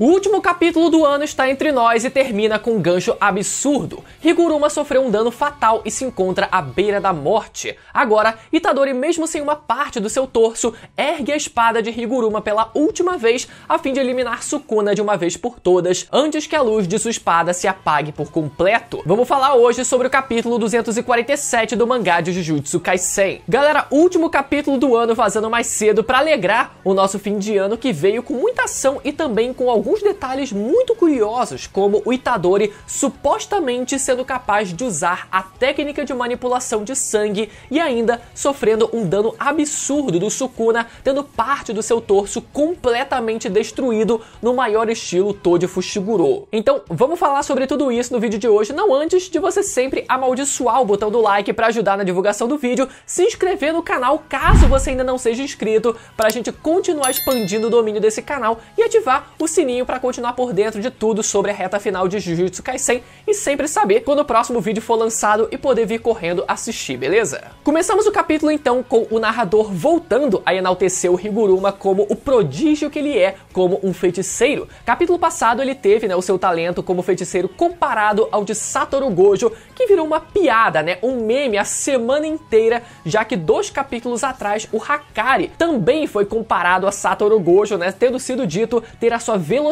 O último capítulo do ano está entre nós e termina com um gancho absurdo. Higuruma sofreu um dano fatal e se encontra à beira da morte. Agora, Itadori, mesmo sem uma parte do seu torso, ergue a espada de Higuruma pela última vez a fim de eliminar Sukuna de uma vez por todas, antes que a luz de sua espada se apague por completo. Vamos falar hoje sobre o capítulo 247 do mangá de Jujutsu Kaisen. Galera, último capítulo do ano vazando mais cedo para alegrar o nosso fim de ano, que veio com muita ação e também com alguns detalhes muito curiosos, como o Itadori supostamente sendo capaz de usar a técnica de manipulação de sangue e ainda sofrendo um dano absurdo do Sukuna, tendo parte do seu torso completamente destruído no maior estilo Toji Fushiguro. Então vamos falar sobre tudo isso no vídeo de hoje, não antes de você sempre amaldiçoar o botão do like para ajudar na divulgação do vídeo, se inscrever no canal caso você ainda não seja inscrito, para a gente continuar expandindo o domínio desse canal e ativar o sininho para continuar por dentro de tudo sobre a reta final de Jujutsu Kaisen e sempre saber quando o próximo vídeo for lançado e poder vir correndo assistir, beleza? Começamos o capítulo então com o narrador voltando a enaltecer o Higuruma como o prodígio que ele é como um feiticeiro. Capítulo passado ele teve, o seu talento como feiticeiro comparado ao de Satoru Gojo, que virou uma piada, um meme a semana inteira, já que 2 capítulos atrás o Hakari também foi comparado a Satoru Gojo, tendo sido dito ter a sua velocidade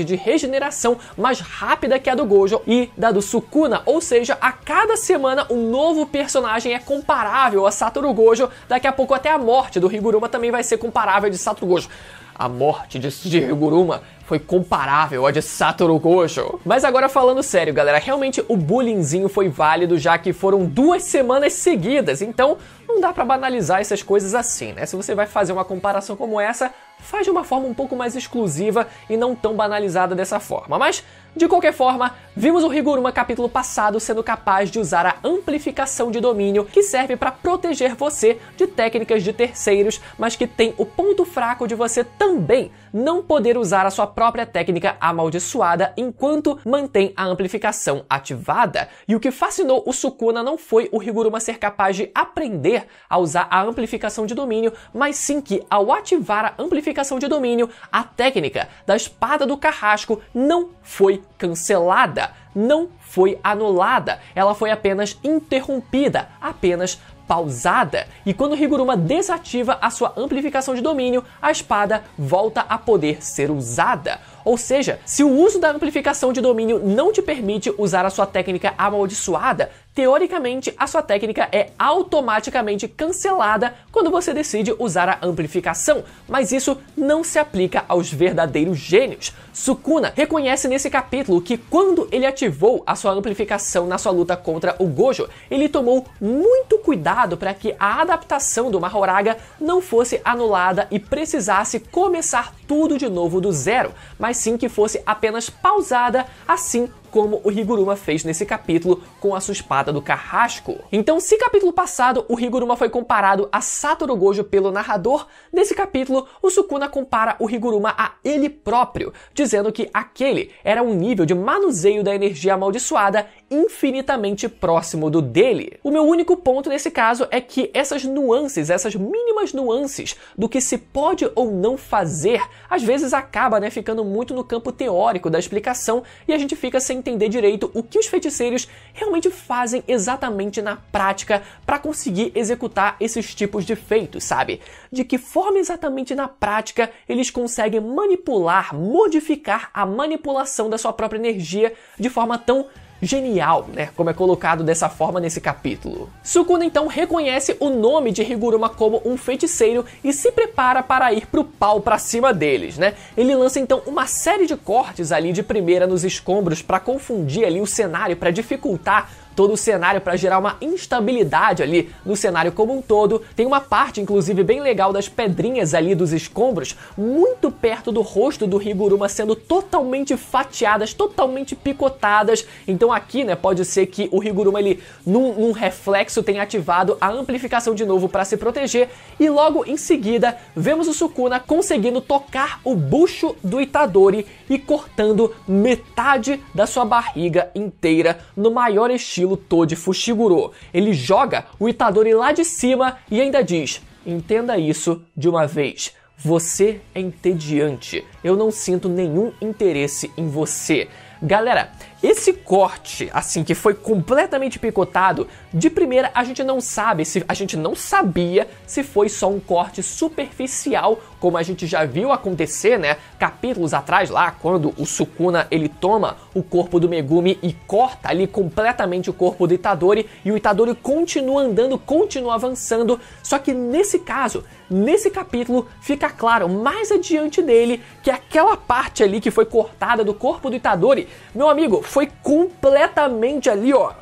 de regeneração mais rápida que a do Gojo e da do Sukuna, ou seja, a cada semana um novo personagem é comparável a Satoru Gojo, daqui a pouco até a morte do Higuruma também vai ser comparável a de Satoru Gojo. A morte de Higuruma foi comparável à de Satoru Gojo. Mas agora falando sério, galera, realmente o bullyingzinho foi válido, já que foram 2 semanas seguidas, então não dá pra banalizar essas coisas assim, Se você vai fazer uma comparação como essa, faz de uma forma um pouco mais exclusiva e não tão banalizada dessa forma. Mas, de qualquer forma, vimos o Higuruma capítulo passado sendo capaz de usar a amplificação de domínio, que serve para proteger você de técnicas de terceiros, mas que tem o ponto fraco de você também não poder usar a sua própria técnica amaldiçoada enquanto mantém a amplificação ativada. E o que fascinou o Sukuna não foi o Higuruma ser capaz de aprender a usar a amplificação de domínio, mas sim que, ao ativar a amplificação de domínio, a técnica da espada do carrasco não foi cancelada, não foi anulada, ela foi apenas interrompida, apenas pausada. E quando Higuruma desativa a sua amplificação de domínio, a espada volta a poder ser usada. Ou seja, se o uso da amplificação de domínio não te permite usar a sua técnica amaldiçoada, teoricamente a sua técnica é automaticamente cancelada quando você decide usar a amplificação, mas isso não se aplica aos verdadeiros gênios. Sukuna reconhece nesse capítulo que quando ele ativou a sua amplificação na sua luta contra o Gojo, ele tomou muito cuidado para que a adaptação do Mahoraga não fosse anulada e precisasse começar tudo de novo do zero, mas sim que fosse apenas pausada, assim como o Higuruma fez nesse capítulo com a sua espada do carrasco. Então, se capítulo passado o Higuruma foi comparado a Satoru Gojo pelo narrador, nesse capítulo o Sukuna compara o Higuruma a ele próprio, dizendo que aquele era um nível de manuseio da energia amaldiçoada infinitamente próximo do dele. O meu único ponto nesse caso é que essas nuances, essas mínimas nuances do que se pode ou não fazer, às vezes acaba ficando muito no campo teórico da explicação e a gente fica sem entender direito o que os feiticeiros realmente fazem exatamente na prática para conseguir executar esses tipos de feitos, sabe? De que forma exatamente na prática eles conseguem manipular, modificar a manipulação da sua própria energia de forma tão genial, como é colocado dessa forma nesse capítulo. Sukuna então reconhece o nome de Higuruma como um feiticeiro e se prepara para ir pro pau pra cima deles, Ele lança então uma série de cortes ali de primeira nos escombros para confundir ali o cenário, para dificultar todo o cenário, para gerar uma instabilidade ali no cenário como um todo. Tem uma parte, inclusive, bem legal das pedrinhas ali dos escombros, muito perto do rosto do Higuruma, sendo totalmente fatiadas, totalmente picotadas. Então aqui, pode ser que o Higuruma, ele, num reflexo, tenha ativado a amplificação de novo para se proteger. E logo em seguida, vemos o Sukuna conseguindo tocar o bucho do Itadori e cortando metade da sua barriga inteira no maior estilo Toji Fushiguro. Ele joga o Itadori lá de cima e ainda diz: entenda isso de uma vez. você é entediante, eu não sinto nenhum interesse em você. Galera, esse corte, assim, que foi completamente picotado, de primeira a gente não sabia se foi só um corte superficial, como a gente já viu acontecer, né, capítulos atrás lá, quando o Sukuna, ele toma o corpo do Megumi e corta ali completamente o corpo do Itadori, e o Itadori continua andando, continua avançando, só que nesse caso, nesse capítulo, fica claro, mais adiante dele, que aquela parte ali que foi cortada do corpo do Itadori, meu amigo, foi completamente ali, ó,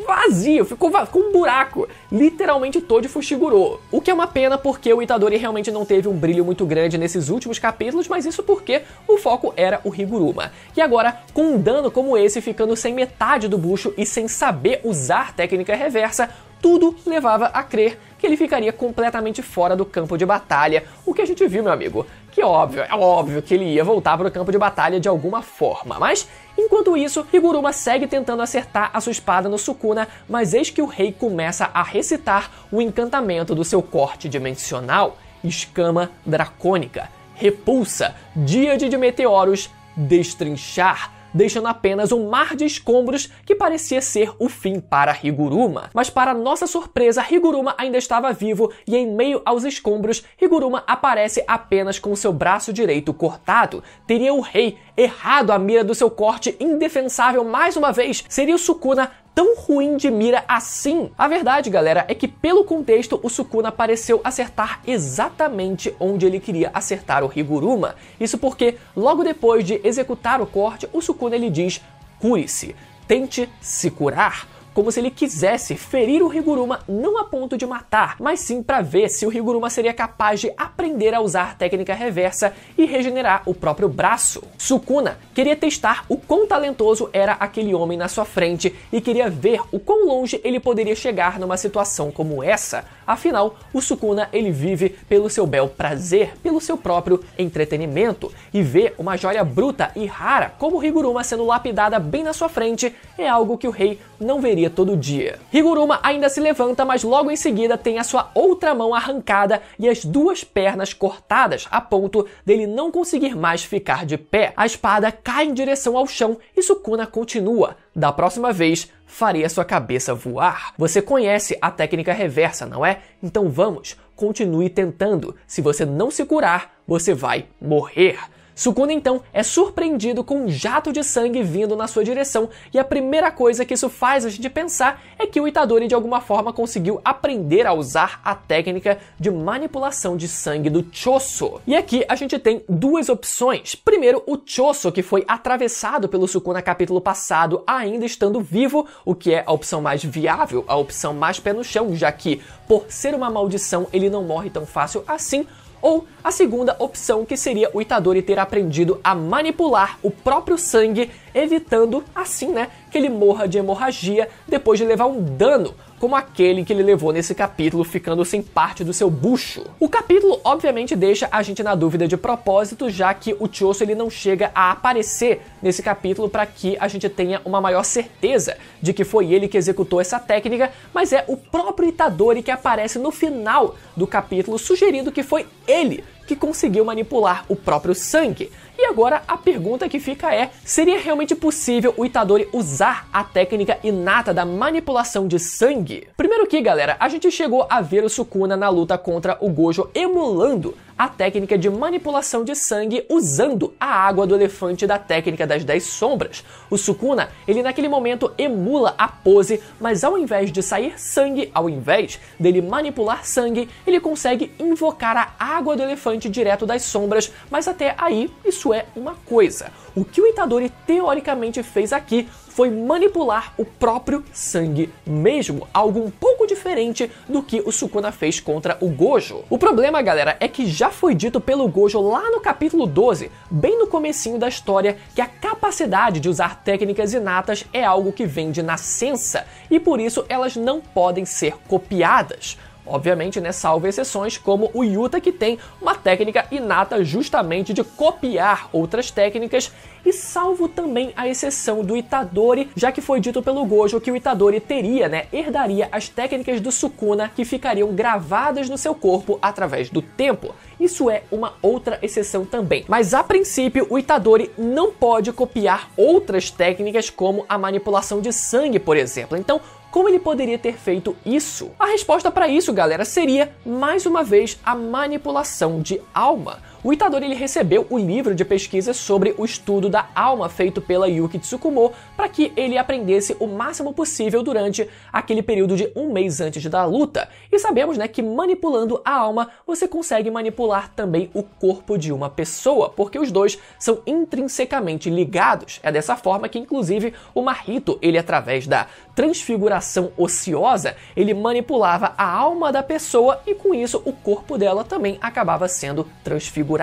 vazio, ficou com um buraco, literalmente Toji Fushiguro. O que é uma pena porque o Itadori realmente não teve um brilho muito grande nesses últimos capítulos, mas isso porque o foco era o Higuruma. E agora, com um dano como esse, ficando sem metade do bucho e sem saber usar técnica reversa, tudo levava a crer que ele ficaria completamente fora do campo de batalha, o que a gente viu, meu amigo, que é óbvio que ele ia voltar para o campo de batalha de alguma forma, mas enquanto isso, Higuruma segue tentando acertar a sua espada no Sukuna, mas eis que o rei começa a recitar o encantamento do seu corte dimensional, escama dracônica, repulsa, díade de meteoros, destrinchar, deixando apenas um mar de escombros que parecia ser o fim para Higuruma. Mas para nossa surpresa, Higuruma ainda estava vivo e em meio aos escombros, Higuruma aparece apenas com seu braço direito cortado. Teria o rei errado a mira do seu corte indefensável mais uma vez? Seria o Sukuna tão ruim de mira assim? A verdade, galera, é que pelo contexto o Sukuna pareceu acertar exatamente onde ele queria acertar o Higuruma. Isso porque logo depois de executar o corte, o Sukuna ele diz: cure-se, tente se curar. Como se ele quisesse ferir o Higuruma não a ponto de matar, mas sim para ver se o Higuruma seria capaz de aprender a usar técnica reversa e regenerar o próprio braço. Sukuna queria testar o quão talentoso era aquele homem na sua frente e queria ver o quão longe ele poderia chegar numa situação como essa. Afinal, o Sukuna ele vive pelo seu bel prazer, pelo seu próprio entretenimento, e ver uma joia bruta e rara como Higuruma sendo lapidada bem na sua frente é algo que o rei não veria todo dia. Higuruma ainda se levanta, mas logo em seguida tem a sua outra mão arrancada e as duas pernas cortadas, a ponto dele não conseguir mais ficar de pé. A espada cai em direção ao chão e Sukuna continua: da próxima vez, farei a sua cabeça voar. Você conhece a técnica reversa, não é? Então vamos, continue tentando. Se você não se curar, você vai morrer. Sukuna então é surpreendido com um jato de sangue vindo na sua direção, e a primeira coisa que isso faz a gente pensar é que o Itadori de alguma forma conseguiu aprender a usar a técnica de manipulação de sangue do Choso. E aqui a gente tem duas opções. Primeiro, o Choso, que foi atravessado pelo Sukuna capítulo passado ainda estando vivo, o que é a opção mais viável, a opção mais pé no chão, já que por ser uma maldição ele não morre tão fácil assim. Ou a segunda opção, que seria o Itadori ter aprendido a manipular o próprio sangue, evitando assim, né, que ele morra de hemorragia depois de levar um dano, como aquele que ele levou nesse capítulo, ficando sem parte do seu bucho. O capítulo obviamente deixa a gente na dúvida de propósito, já que o Choso ele não chega a aparecer nesse capítulo para que a gente tenha uma maior certeza de que foi ele que executou essa técnica, mas é o próprio Itadori que aparece no final do capítulo, sugerindo que foi ele que conseguiu manipular o próprio sangue. E agora a pergunta que fica é: seria realmente possível o Itadori usar a técnica inata da manipulação de sangue? Primeiro que, galera, a gente chegou a ver o Sukuna na luta contra o Gojo emulando a técnica de manipulação de sangue usando a água do elefante da técnica das 10 sombras. O Sukuna, ele naquele momento emula a pose, mas ao invés de sair sangue, ao invés dele manipular sangue, ele consegue invocar a água do elefante direto das sombras, mas até aí isso é uma coisa. O que o Itadori teoricamente fez aqui foi manipular o próprio sangue mesmo, algo um pouco diferente do que o Sukuna fez contra o Gojo. O problema, galera, é que já foi dito pelo Gojo lá no capítulo 12, bem no comecinho da história, que a capacidade de usar técnicas inatas é algo que vem de nascença, e por isso elas não podem ser copiadas. Obviamente, né, salvo exceções como o Yuta, que tem uma técnica inata justamente de copiar outras técnicas, e salvo também a exceção do Itadori, já que foi dito pelo Gojo que o Itadori teria, né, herdaria as técnicas do Sukuna que ficariam gravadas no seu corpo através do tempo. Isso é uma outra exceção também. Mas a princípio, o Itadori não pode copiar outras técnicas como a manipulação de sangue, por exemplo. Então, como ele poderia ter feito isso? A resposta para isso, galera, seria, mais uma vez, a manipulação de alma. O Itadori ele recebeu o livro de pesquisa sobre o estudo da alma feito pela Yuki Tsukumo para que ele aprendesse o máximo possível durante aquele período de um mês antes da luta. E sabemos, né, que manipulando a alma você consegue manipular também o corpo de uma pessoa, porque os dois são intrinsecamente ligados. É dessa forma que, inclusive, o Mahito, ele através da transfiguração ociosa, ele manipulava a alma da pessoa e com isso o corpo dela também acabava sendo transfigurado.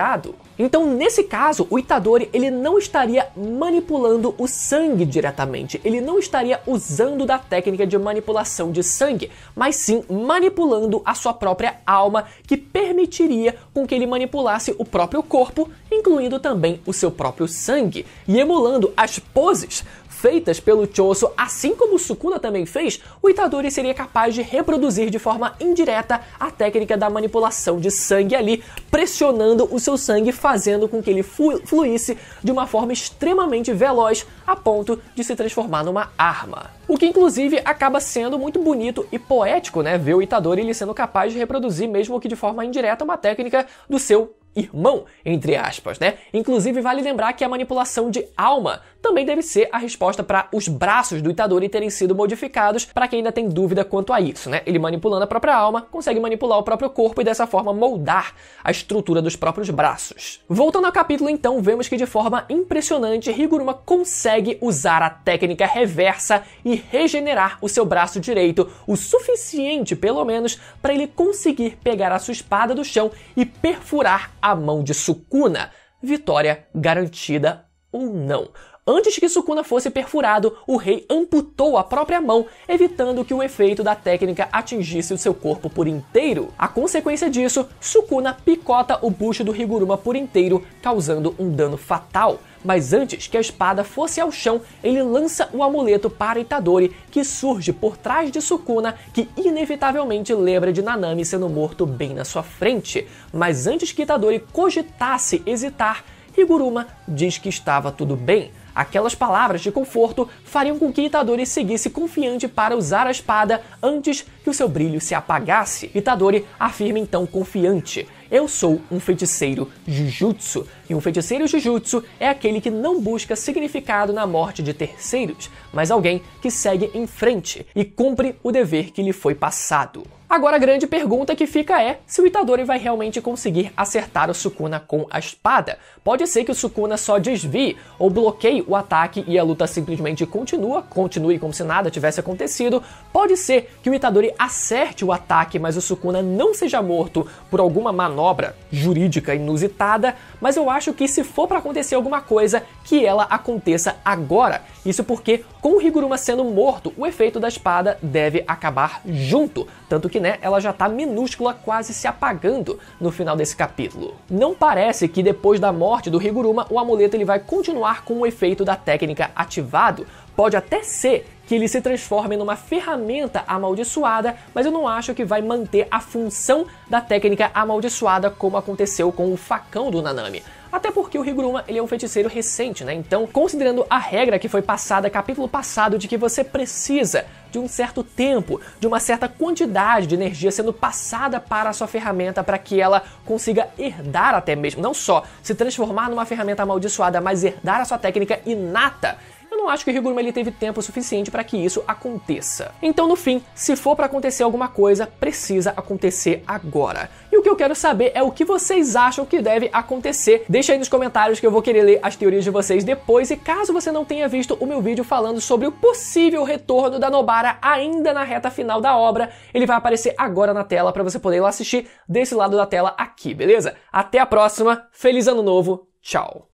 Então, nesse caso, o Itadori ele não estaria manipulando o sangue diretamente, ele não estaria usando da técnica de manipulação de sangue, mas sim manipulando a sua própria alma, que permitiria com que ele manipulasse o próprio corpo, incluindo também o seu próprio sangue, e emulando as poses feitas pelo Choso, assim como o Sukuna também fez, o Itadori seria capaz de reproduzir de forma indireta a técnica da manipulação de sangue ali, pressionando o seu sangue, fazendo com que ele fluísse de uma forma extremamente veloz, a ponto de se transformar numa arma. O que inclusive acaba sendo muito bonito e poético, né? Ver o Itadori ele sendo capaz de reproduzir, mesmo que de forma indireta, uma técnica do seu irmão, entre aspas, né? Inclusive vale lembrar que a manipulação de alma também deve ser a resposta para os braços do Itadori terem sido modificados, para quem ainda tem dúvida quanto a isso, né? Ele manipulando a própria alma, consegue manipular o próprio corpo e dessa forma moldar a estrutura dos próprios braços. Voltando ao capítulo então, vemos que de forma impressionante, Higuruma consegue usar a técnica reversa e regenerar o seu braço direito, o suficiente pelo menos para ele conseguir pegar a sua espada do chão e perfurar a mão de Sukuna. Vitória garantida ou não. Antes que Sukuna fosse perfurado, o rei amputou a própria mão, evitando que o efeito da técnica atingisse o seu corpo por inteiro. A consequência disso, Sukuna picota o bucho do Higuruma por inteiro, causando um dano fatal. Mas antes que a espada fosse ao chão, ele lança o amuleto para Itadori, que surge por trás de Sukuna, que inevitavelmente lembra de Nanami sendo morto bem na sua frente. Mas antes que Itadori cogitasse hesitar, Higuruma diz que estava tudo bem. Aquelas palavras de conforto fariam com que Itadori seguisse confiante para usar a espada antes que o seu brilho se apagasse. Itadori afirma então confiante: eu sou um feiticeiro Jujutsu, e um feiticeiro Jujutsu é aquele que não busca significado na morte de terceiros, mas alguém que segue em frente e cumpre o dever que lhe foi passado. Agora a grande pergunta que fica é se o Itadori vai realmente conseguir acertar o Sukuna com a espada. Pode ser que o Sukuna só desvie ou bloqueie o ataque e a luta simplesmente continue como se nada tivesse acontecido. Pode ser que o Itadori acerte o ataque, mas o Sukuna não seja morto por alguma manobra jurídica inusitada, mas eu acho que se for para acontecer alguma coisa, que ela aconteça agora. Isso porque, com o Higuruma sendo morto, o efeito da espada deve acabar junto, tanto que, né, ela já tá minúscula, quase se apagando no final desse capítulo. Não parece que depois da morte do Higuruma, o amuleto ele vai continuar com o efeito da técnica ativado. Pode até ser que ele se transforme numa ferramenta amaldiçoada, mas eu não acho que vai manter a função da técnica amaldiçoada como aconteceu com o facão do Nanami. Até porque o Higuruma ele é um feiticeiro recente, né? Então, considerando a regra que foi passada capítulo passado de que você precisa de um certo tempo, de uma certa quantidade de energia sendo passada para a sua ferramenta para que ela consiga herdar até mesmo, não só se transformar numa ferramenta amaldiçoada, mas herdar a sua técnica inata, eu não acho que o Higuruma ele teve tempo suficiente para que isso aconteça. Então, no fim, se for para acontecer alguma coisa, precisa acontecer agora. E o que eu quero saber é o que vocês acham que deve acontecer. Deixa aí nos comentários que eu vou querer ler as teorias de vocês depois. E caso você não tenha visto o meu vídeo falando sobre o possível retorno da Nobara ainda na reta final da obra, ele vai aparecer agora na tela para você poder ir lá assistir desse lado da tela aqui, beleza? Até a próxima, feliz ano novo, tchau!